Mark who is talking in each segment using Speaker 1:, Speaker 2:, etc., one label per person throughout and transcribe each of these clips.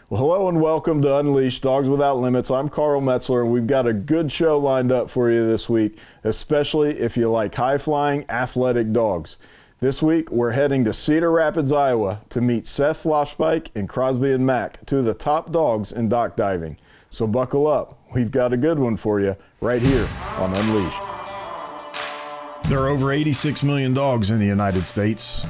Speaker 1: Well, hello and welcome to Unleashed Dogs Without Limits. I'm Carl Metzler, and we've got a good show lined up for you this week, especially if you like high-flying, athletic dogs. This week, we're heading to Cedar Rapids, Iowa to meet Seth Lothspeich and Crosby and Mac, two of the top dogs in dock diving. So buckle up. We've got a good one for you right here on Unleashed. There are over 86 million dogs in the United States,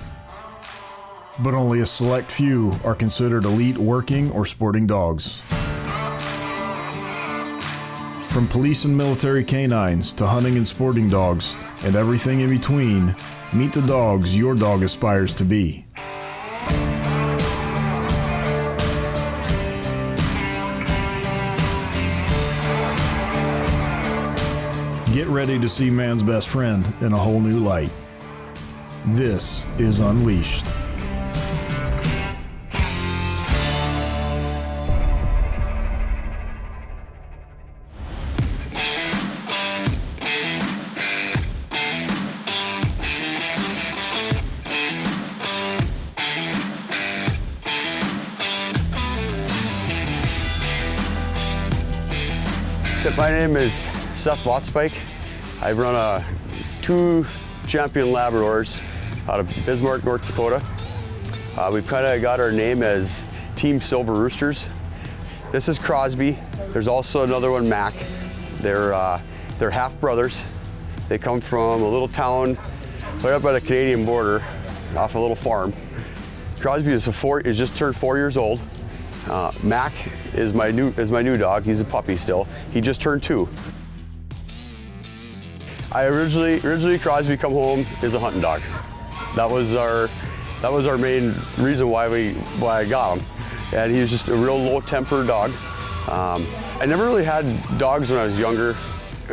Speaker 1: but only a select few are considered elite working or sporting dogs. From police and military canines to hunting and sporting dogs and everything in between, meet the dogs your dog aspires to be. Get ready to see man's best friend in a whole new light. This is Unleashed.
Speaker 2: My name is Seth Lothspeich. I run two champion Labradors out of Bismarck, North Dakota. We've kind of got our name as Team Silver Roosters. This is Crosby. There's also another one, Mac. They're half brothers. They come from a little town right up by the Canadian border, off a little farm. Crosby is just turned 4 years old. Mac is my new dog. He's a puppy still. He just turned 2. I originally Crosby come home as a hunting dog. That was our main reason why I got him. And he was just a real low-tempered dog. I never really had dogs when I was younger.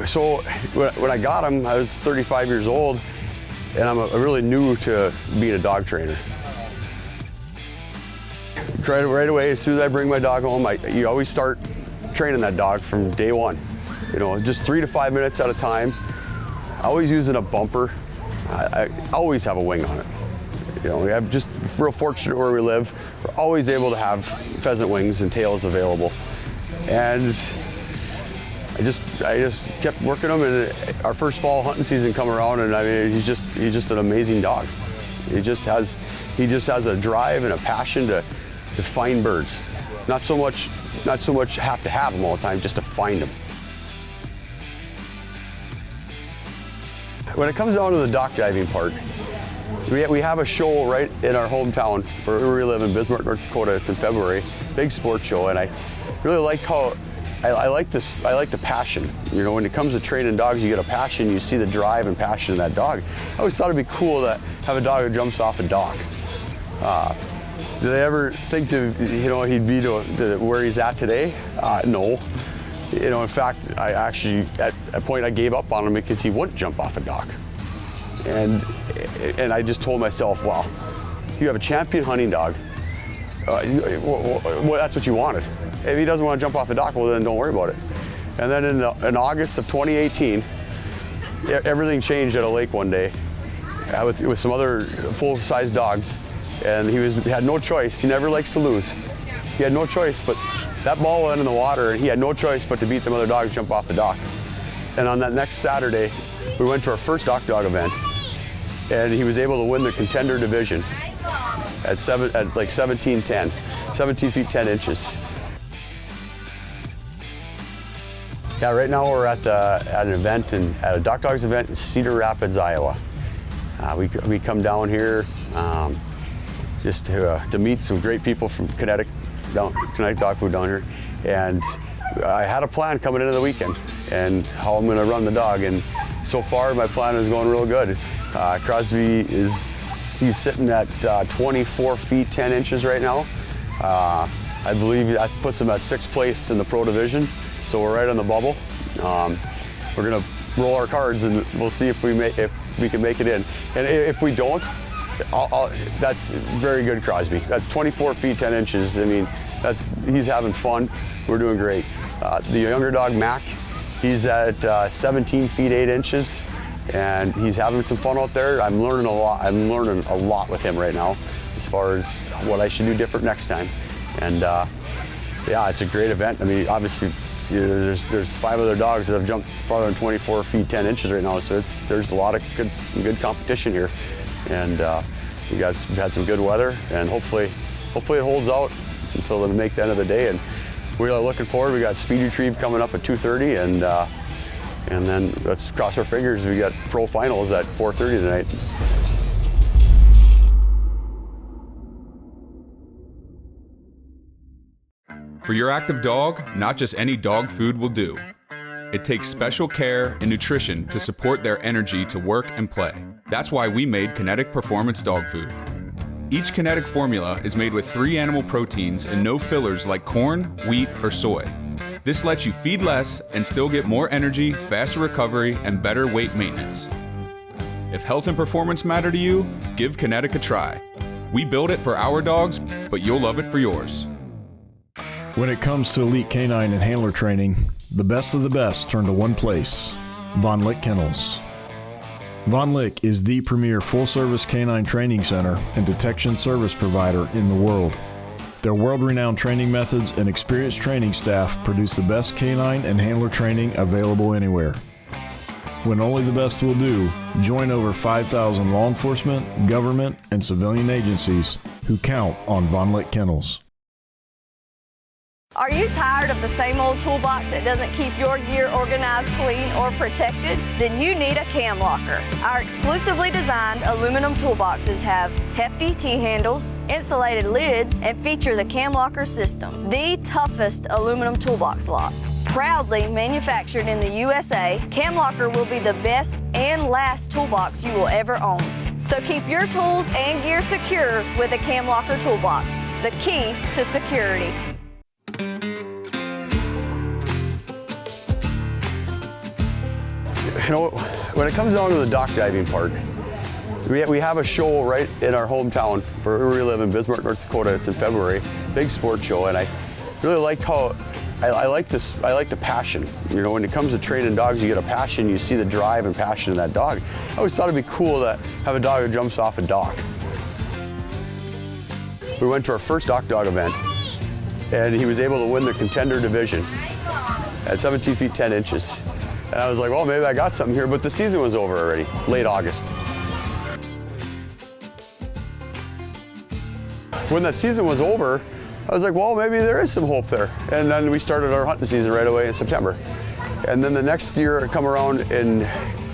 Speaker 2: So when I got him, I was 35 years old, and I'm really new to being a dog trainer. Right away, as soon as I bring my dog home, you always start training that dog from day one. You know, just 3 to 5 minutes at a time. Always using a bumper. I always have a wing on it. You know, we have just real fortunate where we live. We're always able to have pheasant wings and tails available. And I just kept working them, and our first fall hunting season come around, and I mean, he's just an amazing dog. He just has a drive and a passion to find birds. Not so much have to have them all the time, just to find them. When it comes down to the dock diving part, we have a show right in our hometown where we live in Bismarck, North Dakota. It's in February, big sports show, and I really liked how I like the passion. You know, when it comes to training dogs, you get a passion, you see the drive and passion in that dog. I always thought it'd be cool to have a dog that jumps off a dock. Did I ever think he'd be to where he's at today? No. You know, in fact, I actually, at a point I gave up on him because he wouldn't jump off a dock. And I just told myself, wow, you have a champion hunting dog. That's what you wanted. If he doesn't want to jump off the dock, well, then don't worry about it. And then in August of 2018, everything changed at a lake one day with some other full-size dogs. And he had no choice. He never likes to lose. He had no choice, but that ball went in the water, and he had no choice but to beat them other dogs, jump off the dock. And on that next Saturday, we went to our first dock dog event, and he was able to win the contender division at like 17 feet 10 inches. Yeah, right now we're at an event at a dock dogs event in Cedar Rapids, Iowa. We come down here just to meet some great people from Kinetic Dog Food down here, and I had a plan coming into the weekend and how I'm going to run the dog, and so far my plan is going real good. Crosby he's sitting at 24 feet 10 inches right now. I believe that puts him at 6th place in the pro division, so we're right on the bubble. We're going to roll our cards and we'll see if we can make it in, and if we don't, that's very good, Crosby. That's 24 feet 10 inches. I mean, he's having fun. We're doing great. The younger dog, Mac, he's at 17 feet 8 inches, and he's having some fun out there. I'm learning a lot with him right now as far as what I should do different next time. And yeah, it's a great event. I mean, obviously, there's 5 other dogs that have jumped farther than 24 feet 10 inches right now, so there's a lot of good competition here. And we've had some good weather, and hopefully it holds out until they make the end of the day. And we're looking forward. We got speed retrieve coming up at 2:30, and then let's cross our fingers. We got pro finals at 4:30 tonight.
Speaker 3: For your active dog, not just any dog food will do. It takes special care and nutrition to support their energy to work and play. That's why we made Kinetic Performance Dog Food. Each Kinetic formula is made with 3 animal proteins and no fillers like corn, wheat, or soy. This lets you feed less and still get more energy, faster recovery, and better weight maintenance. If health and performance matter to you, give Kinetic a try. We build it for our dogs, but you'll love it for yours.
Speaker 1: When it comes to elite canine and handler training, the best of the best turn to one place, Von Lick Kennels. Von Lick is the premier full-service canine training center and detection service provider in the world. Their world-renowned training methods and experienced training staff produce the best canine and handler training available anywhere. When only the best will do, join over 5,000 law enforcement, government, and civilian agencies who count on Von Lick Kennels.
Speaker 4: Are you tired of the same old toolbox that doesn't keep your gear organized, clean, or protected? Then you need a cam locker. Our exclusively designed aluminum toolboxes have hefty T-handles, insulated lids, and feature the cam locker system, the toughest aluminum toolbox lock. Proudly manufactured in the USA, Cam Locker will be the best and last toolbox you will ever own. So keep your tools and gear secure with a Cam Locker toolbox, the key to security.
Speaker 2: You know, when it comes down to the dock diving part, we have a show right in our hometown where we live in Bismarck, North Dakota. It's in February, big sports show, and I really liked how I like this. I like the passion. You know, when it comes to training dogs, you get a passion. You see the drive and passion in that dog. I always thought it'd be cool to have a dog that jumps off a dock. We went to our first dock dog event, and he was able to win the contender division at 17 feet 10 inches. And I was like, well, maybe I got something here, but the season was over already, late August. When that season was over, I was like, well, maybe there is some hope there. And then we started our hunting season right away in September. And then the next year come around in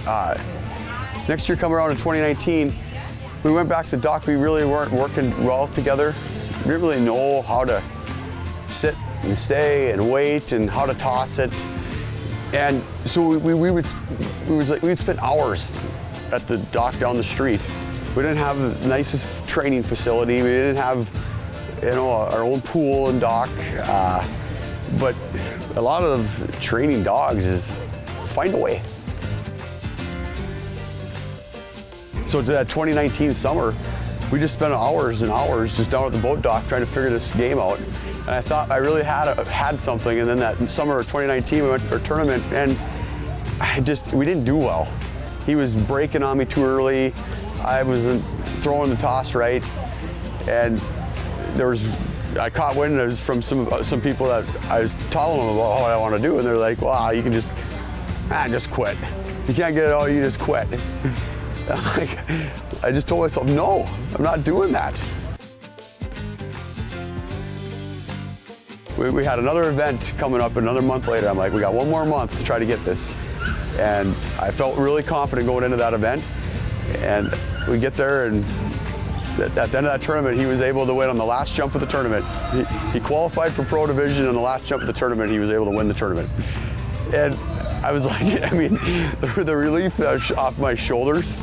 Speaker 2: 2019, we went back to the dock. We really weren't working well together. We didn't really know how to sit and stay and wait and how to toss it. And so we would spend hours at the dock down the street. We didn't have the nicest training facility. We didn't have, you know, our own pool and dock. But a lot of training dogs is find a way. So to that 2019 summer, we just spent hours and hours just down at the boat dock trying to figure this game out. And I thought I really had something. And then that summer of 2019, we went for a tournament, and we didn't do well. He was breaking on me too early. I wasn't throwing the toss right, and I caught wind from some people that I was telling them about what I want to do, and they're like, "Wow, you can just quit. If you can't get it all, you just quit." I'm like, I just told myself, no, I'm not doing that. We had another event coming up another month later. I'm like, we got one more month to try to get this. And I felt really confident going into that event. And we get there, and at the end of that tournament, he was able to win on the last jump of the tournament. He qualified for pro division, and the last jump of the tournament, he was able to win the tournament. And I was like, I mean, the relief off my shoulders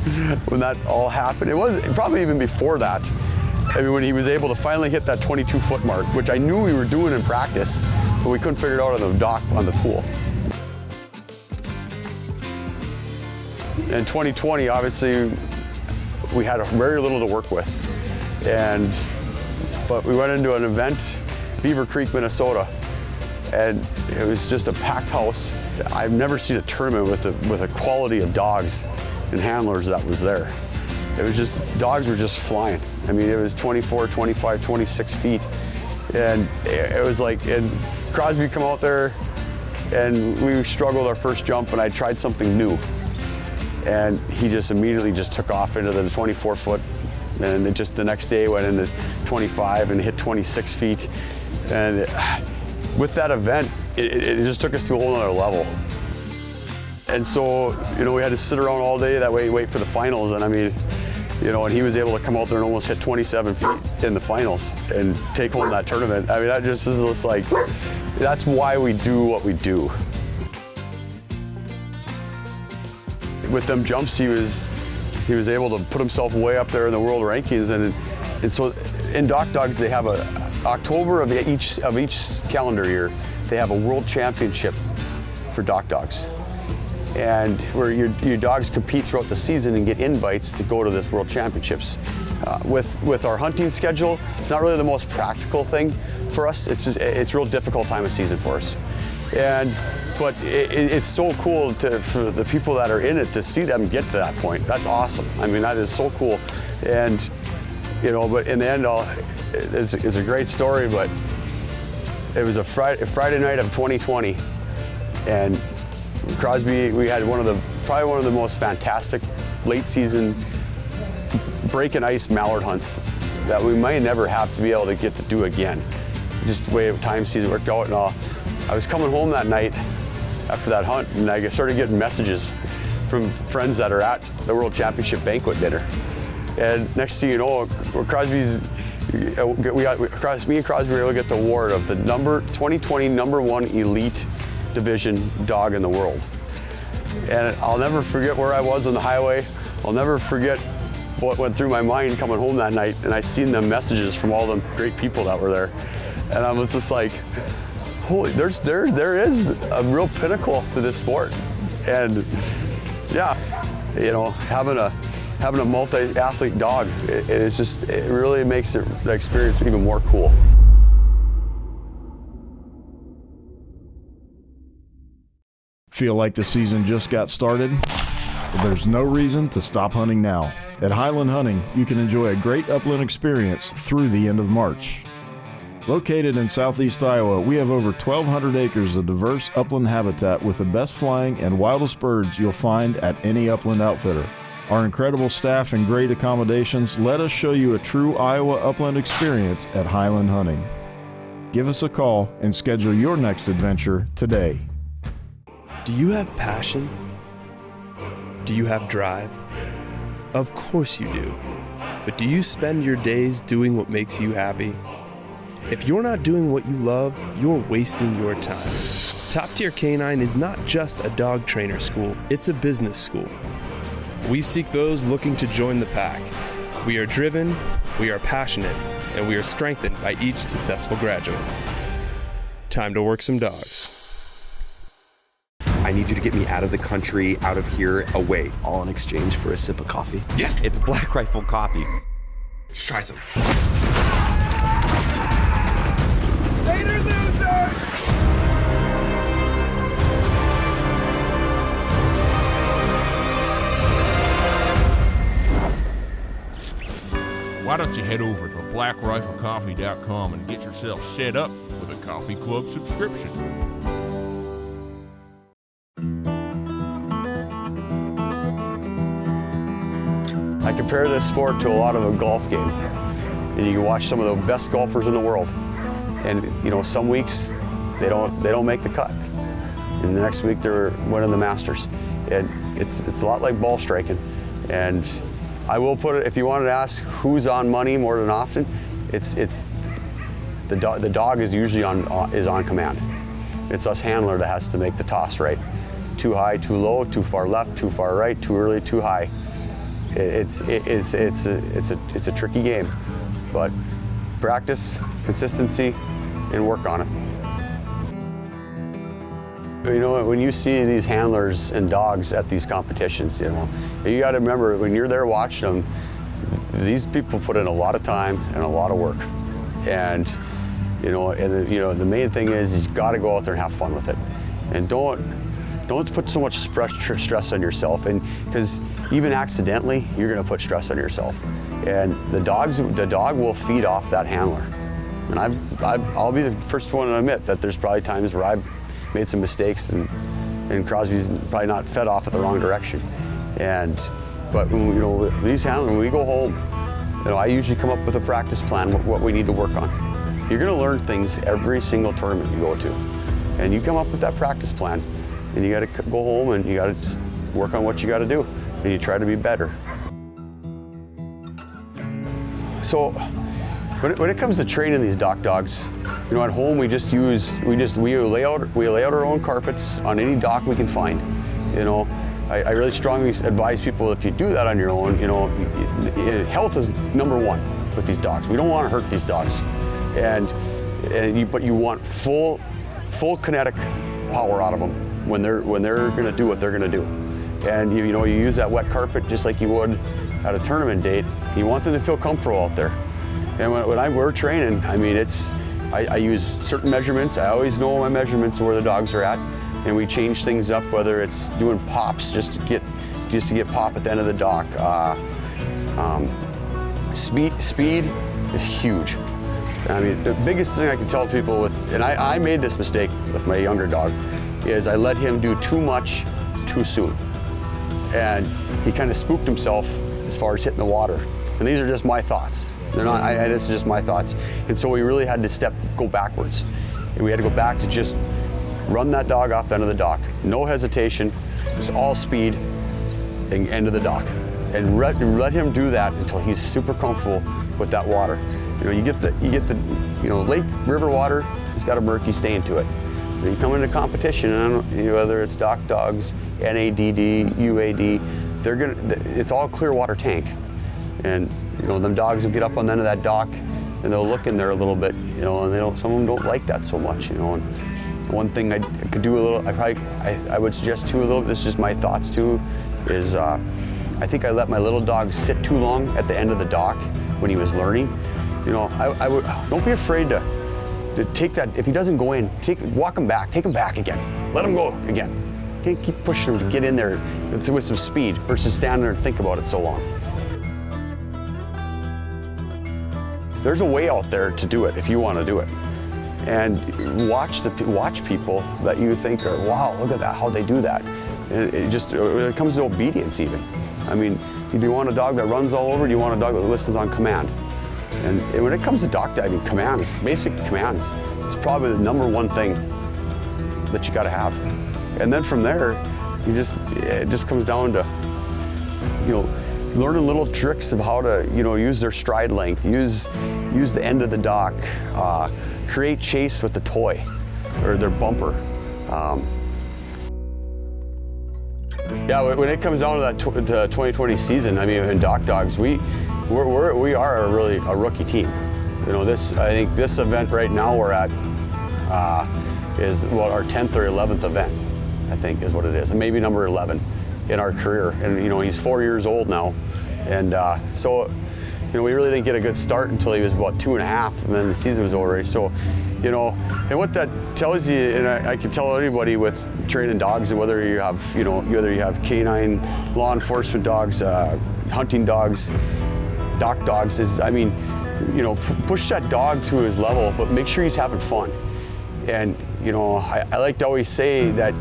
Speaker 2: when that all happened. It was probably even before that. I mean, when he was able to finally hit that 22-foot mark, which I knew we were doing in practice, but we couldn't figure it out on the dock on the pool. In 2020, obviously, we had very little to work with. But we went into an event, Beaver Creek, Minnesota, and it was just a packed house. I've never seen a tournament with a quality of dogs and handlers that was there. It was just, dogs were just flying. I mean, it was 24, 25, 26 feet. And it was like, and Crosby come out there, and we struggled our first jump, and I tried something new. And he just immediately just took off into the 24-foot, and it just the next day went into 25 and hit 26 feet. And with that event, it just took us to a whole other level. And so, we had to sit around all day that way, wait for the finals. And I mean, and he was able to come out there and almost hit 27 feet in the finals and take home that tournament. I mean, that just is just like, that's why we do what we do. With them jumps, he was able to put himself way up there in the world rankings. And so in Dock Dogs, they have October of each calendar year, they have a world championship for Dock Dogs. And where your dogs compete throughout the season and get invites to go to this World Championships. With our hunting schedule, it's not really the most practical thing for us. It's a real difficult time of season for us. But it's so cool for the people that are in it to see them get to that point. That's awesome. I mean, that is so cool. And but in the end, it's a great story. But it was a Friday night of 2020, and Crosby, we had probably one of the most fantastic late season break and ice mallard hunts that we might never have to be able to get to do again. Just the way time season worked out and all. I was coming home that night after that hunt, and I started getting messages from friends that are at the World Championship banquet dinner. And next thing you know, me and Crosby were able to get the award of the 2020 #1 elite division dog in the world. And I'll never forget where I was on the highway. I'll never forget what went through my mind coming home that night, and I seen the messages from all the great people that were there. And I was just like, holy, there is a real pinnacle to this sport. And yeah, having a multi-athlete dog, it really makes the experience even more cool.
Speaker 1: Feel like the season just got started? Well, there's no reason to stop hunting now. At Highland Hunting, you can enjoy a great upland experience through the end of March. Located in southeast Iowa, we have over 1,200 acres of diverse upland habitat with the best flying and wildest birds you'll find at any upland outfitter. Our incredible staff and great accommodations let us show you a true Iowa upland experience at Highland Hunting. Give us a call and schedule your next adventure today.
Speaker 5: Do you have passion? Do you have drive? Of course you do. But do you spend your days doing what makes you happy? If you're not doing what you love, you're wasting your time. Top Tier Canine is not just a dog trainer school, it's a business school. We seek those looking to join the pack. We are driven, we are passionate, and we are strengthened by each successful graduate. Time to work some dogs.
Speaker 6: I need you to get me out of the country, out of here, away.
Speaker 7: All in exchange for a sip of coffee.
Speaker 6: Yeah, it's Black Rifle coffee. Let's try some.
Speaker 8: Later, loser!
Speaker 9: Why don't you head over to blackriflecoffee.com and get yourself set up with a coffee club subscription.
Speaker 2: I compare this sport to a lot of a golf game. And you can watch some of the best golfers in the world. And some weeks they don't make the cut. And the next week they're winning the Masters. And it's a lot like ball striking. And I will put it, if you wanted to ask who's on money more than often, it's the dog is usually on command. It's us handler that has to make the toss right. Too high, too low, too far left, too far right, too early, too high. It's a tricky game, but practice, consistency, and work on it. When you see these handlers and dogs at these competitions, you got to remember when you're there watching them, these people put in a lot of time and a lot of work, and the main thing is you got to go out there and have fun with it, and don't put so much stress on yourself, and because even accidentally you're going to put stress on yourself, and the dog will feed off that handler. And I'll be the first one to admit that there's probably times where I've made some mistakes and Crosby's probably not fed off at the wrong direction. But when, you know, these handlers, when we go home, you know, I usually come up with a practice plan, what we need to work on. You're going to learn things every single tournament you go to. And you come up with that practice plan, and you got to go home and you got to just work on what you got to do, and you try to be better. So when it comes to training these dock dogs, you know, at home we lay out our own carpets on any dock we can find. You know, I really strongly advise people, if you do that on your own, you know, health is number one with these dogs. We don't want to hurt these dogs, but you want full kinetic power out of them when they're going to do what they're going to do. And you know, you use that wet carpet just like you would at a tournament date. You want them to feel comfortable out there. And when we're training, I mean, I use certain measurements. I always know my measurements of where the dogs are at, and we change things up, whether it's doing pops just to get pop at the end of the dock. Speed is huge. I mean, the biggest thing I can tell people and I made this mistake with my younger dog, is I let him do too much too soon. And he kind of spooked himself as far as hitting the water. And these are just my thoughts. They're not, this is just my thoughts. And so we really had to go backwards. And we had to go back to just run that dog off the end of the dock. No hesitation, just all speed, and end of the dock. And let him do that until he's super comfortable with that water. You know, you get the you know, lake, river water, it's got a murky stain to it. When you come into competition, and whether it's dock dogs, NADD, UAD, it's all clear water tank. And you know, them dogs will get up on the end of that dock and they'll look in there a little bit, you know, and some of them don't like that so much, you know. And one thing I could do a little, I would suggest too, a little, this is just my thoughts too, is I think I let my little dog sit too long at the end of the dock when he was learning. You know, don't be afraid to take that. If he doesn't go in, walk him back, take him back again. Let him go again. Keep pushing him to get in there with some speed versus standing there and think about it so long. There's a way out there to do it if you want to do it. And watch people that you think are, wow, look at that, how they do that. And when it comes to obedience even. I mean, do you want a dog that runs all over, or do you want a dog that listens on command? And when it comes to dock diving, commands, basic commands, it's probably the number one thing that you got to have. And then from there, it just comes down to, you know, learning little tricks of how to, you know, use their stride length, use the end of the dock, create chase with the toy or their bumper. Yeah, when it comes down to that 2020 season, I mean, in dock dogs, we are really a rookie team. You know, I think this event right now we're at is our 10th or 11th event, I think is what it is, and maybe number 11 in our career. And you know, he's 4 years old now, and so you know, we really didn't get a good start until he was about 2.5, and then the season was over. So, you know, and what that tells you, and I can tell anybody with training dogs, whether you have canine law enforcement dogs, hunting dogs, dock dogs, is, I mean, you know, push that dog to his level, but make sure he's having fun. And you know, I like to always say that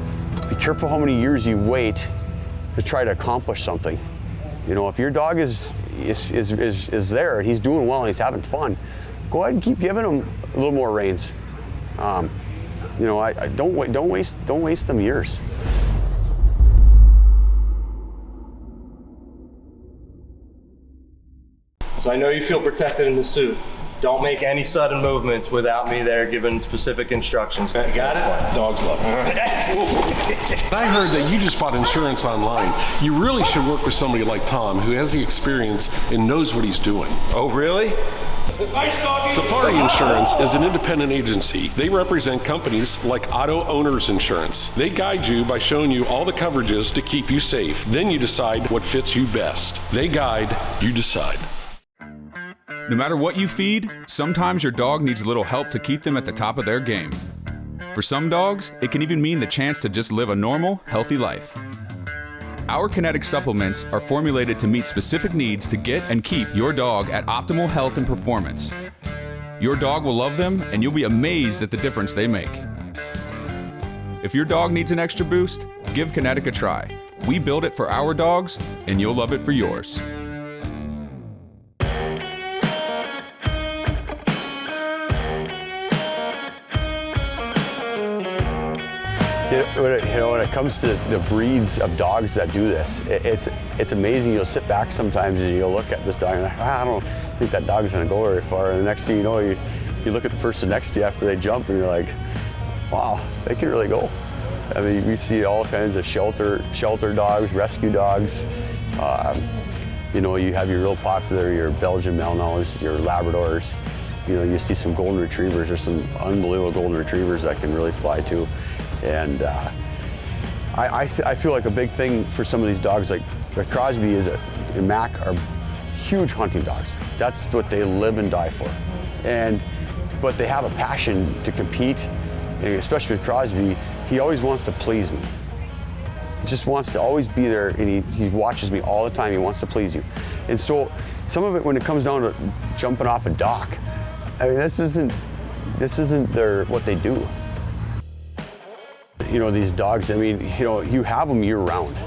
Speaker 2: be careful how many years you wait to try to accomplish something. You know, if your dog is there and he's doing well and he's having fun, go ahead and keep giving him a little more reins. You know, don't waste them years.
Speaker 10: So I know you feel protected in the suit. Don't make any sudden movements without me there giving specific instructions. You got it?
Speaker 7: Dogs love it.
Speaker 11: I heard that you just bought insurance online. You really should work with somebody like Tom, who has the experience and knows what he's doing.
Speaker 9: Oh, really?
Speaker 11: Safari Insurance is an independent agency. They represent companies like Auto Owners Insurance. They guide you by showing you all the coverages to keep you safe. Then you decide what fits you best. They guide, you decide.
Speaker 3: No matter what you feed, sometimes your dog needs a little help to keep them at the top of their game. For some dogs, it can even mean the chance to just live a normal, healthy life. Our Kinetic supplements are formulated to meet specific needs to get and keep your dog at optimal health and performance. Your dog will love them, and you'll be amazed at the difference they make. If your dog needs an extra boost, give Kinetic a try. We build it for our dogs, and you'll love it for yours.
Speaker 2: When it comes to the breeds of dogs that do this, it's amazing. You'll sit back sometimes and you'll look at this dog and you're like, I don't think that dog's gonna go very far. And the next thing you know, you look at the person next to you after they jump and you're like, wow, they can really go. I mean, we see all kinds of shelter dogs, rescue dogs. You know, you have your real popular, your Belgian Malinois, your Labradors. You know, you see some golden retrievers. There's some unbelievable golden retrievers that can really fly too. And I feel like a big thing for some of these dogs, like Crosby and Mac, are huge hunting dogs. That's what they live and die for. But they have a passion to compete, and especially with Crosby, he always wants to please me. He just wants to always be there, and he watches me all the time. He wants to please you. And so some of it, when it comes down to jumping off a dock, I mean, this isn't what they do. You know, these dogs, I mean, you know, you have them year round.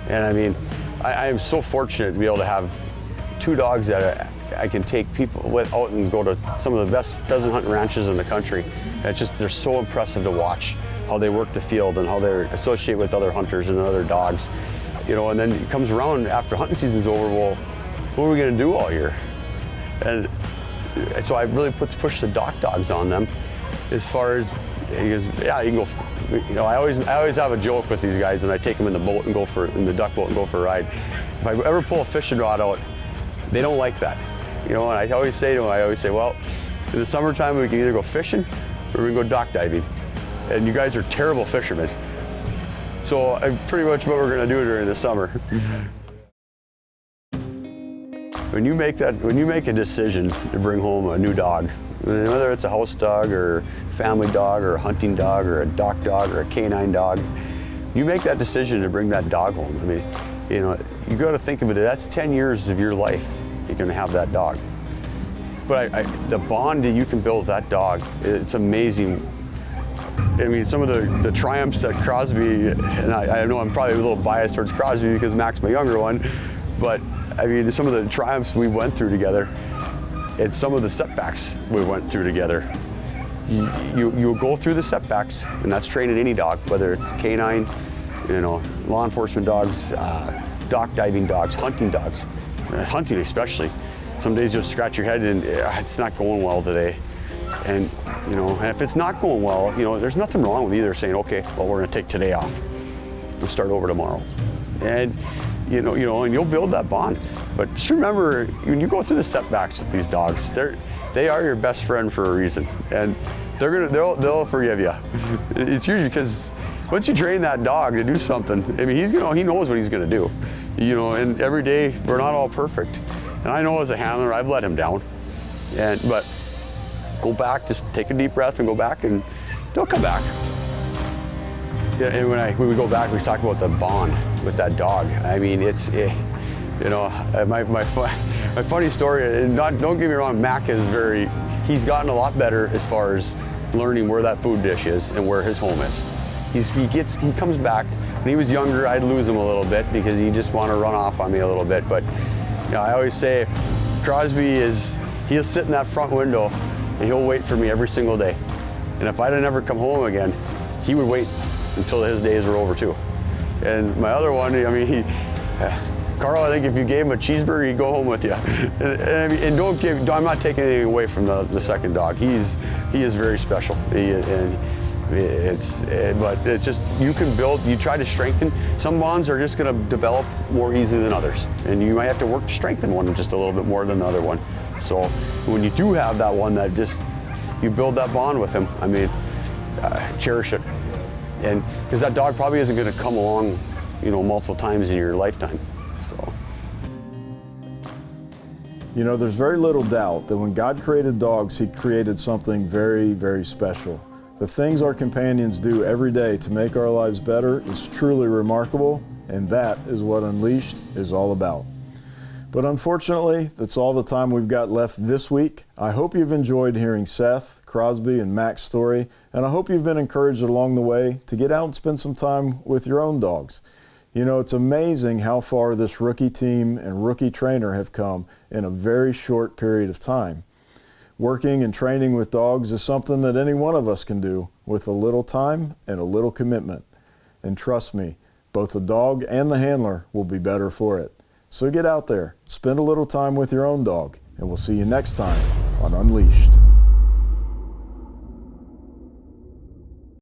Speaker 2: And I mean, I am so fortunate to be able to have two dogs that I can take people out and go to some of the best pheasant hunting ranches in the country. And they're so impressive to watch how they work the field and how they associate with other hunters and other dogs. You know, and then it comes around after hunting season's over, well, what are we gonna do all year? And so I really push the dock dogs on them as far as, because, yeah, you can go, you know, I always have a joke with these guys, and I take them in the boat and in the duck boat and go for a ride. If I ever pull a fishing rod out, they don't like that. You know, and I always say to them, well, in the summertime we can either go fishing or we can go dock diving. And you guys are terrible fishermen. So pretty much what we're gonna do during the summer. When you make a decision to bring home a new dog, whether it's a house dog or family dog or a hunting dog or a dock dog or a canine dog, you make that decision to bring that dog home. I mean, you know, you got to think of it, that's 10 years of your life you're going to have that dog. But the bond that you can build with that dog, it's amazing. I mean, some of the triumphs that Crosby, and I know I'm probably a little biased towards Crosby because Mac's my younger one, but I mean, some of the triumphs we went through together, and some of the setbacks we went through together. You go through the setbacks, and that's training any dog, whether it's canine, you know, law enforcement dogs, dock diving dogs, hunting dogs, hunting especially. Some days you'll scratch your head and it's not going well today. And you know, and if it's not going well, you know, there's nothing wrong with either saying, okay, well, we're gonna take today off. We'll start over tomorrow. And you know, and you'll build that bond. But just remember, when you go through the setbacks with these dogs, they are your best friend for a reason, and they'll forgive you. It's usually because once you train that dog to do something, I mean, he knows what he's gonna do. You know, and every day we're not all perfect, and I know as a handler I've let him down, but go back, just take a deep breath and go back, and they'll come back. Yeah, and when we go back, we talk about the bond with that dog. I mean, you know, my funny story, and don't get me wrong, Mac he's gotten a lot better as far as learning where that food dish is and where his home is. He comes back. When he was younger, I'd lose him a little bit because he just want to run off on me a little bit. But you know, I always say, if Crosby he'll sit in that front window and he'll wait for me every single day. And if I didn't ever come home again, he would wait until his days were over too. And my other one, I mean, Carl, I think if you gave him a cheeseburger, he'd go home with you. And I'm not taking anything away from the second dog. He is very special. But it's just, you try to strengthen. Some bonds are just going to develop more easily than others. And you might have to work to strengthen one just a little bit more than the other one. So when you do have that one that you build that bond with him, I mean, cherish it. And because that dog probably isn't going to come along, you know, multiple times in your lifetime. So,
Speaker 1: you know, there's very little doubt that when God created dogs, He created something very, very special. The things our companions do every day to make our lives better is truly remarkable, and that is what Unleashed is all about. But unfortunately, that's all the time we've got left this week. I hope you've enjoyed hearing Seth, Crosby, and Mac's story, and I hope you've been encouraged along the way to get out and spend some time with your own dogs. You know, it's amazing how far this rookie team and rookie trainer have come in a very short period of time. Working and training with dogs is something that any one of us can do with a little time and a little commitment. And trust me, both the dog and the handler will be better for it. So get out there, spend a little time with your own dog, and we'll see you next time on Unleashed.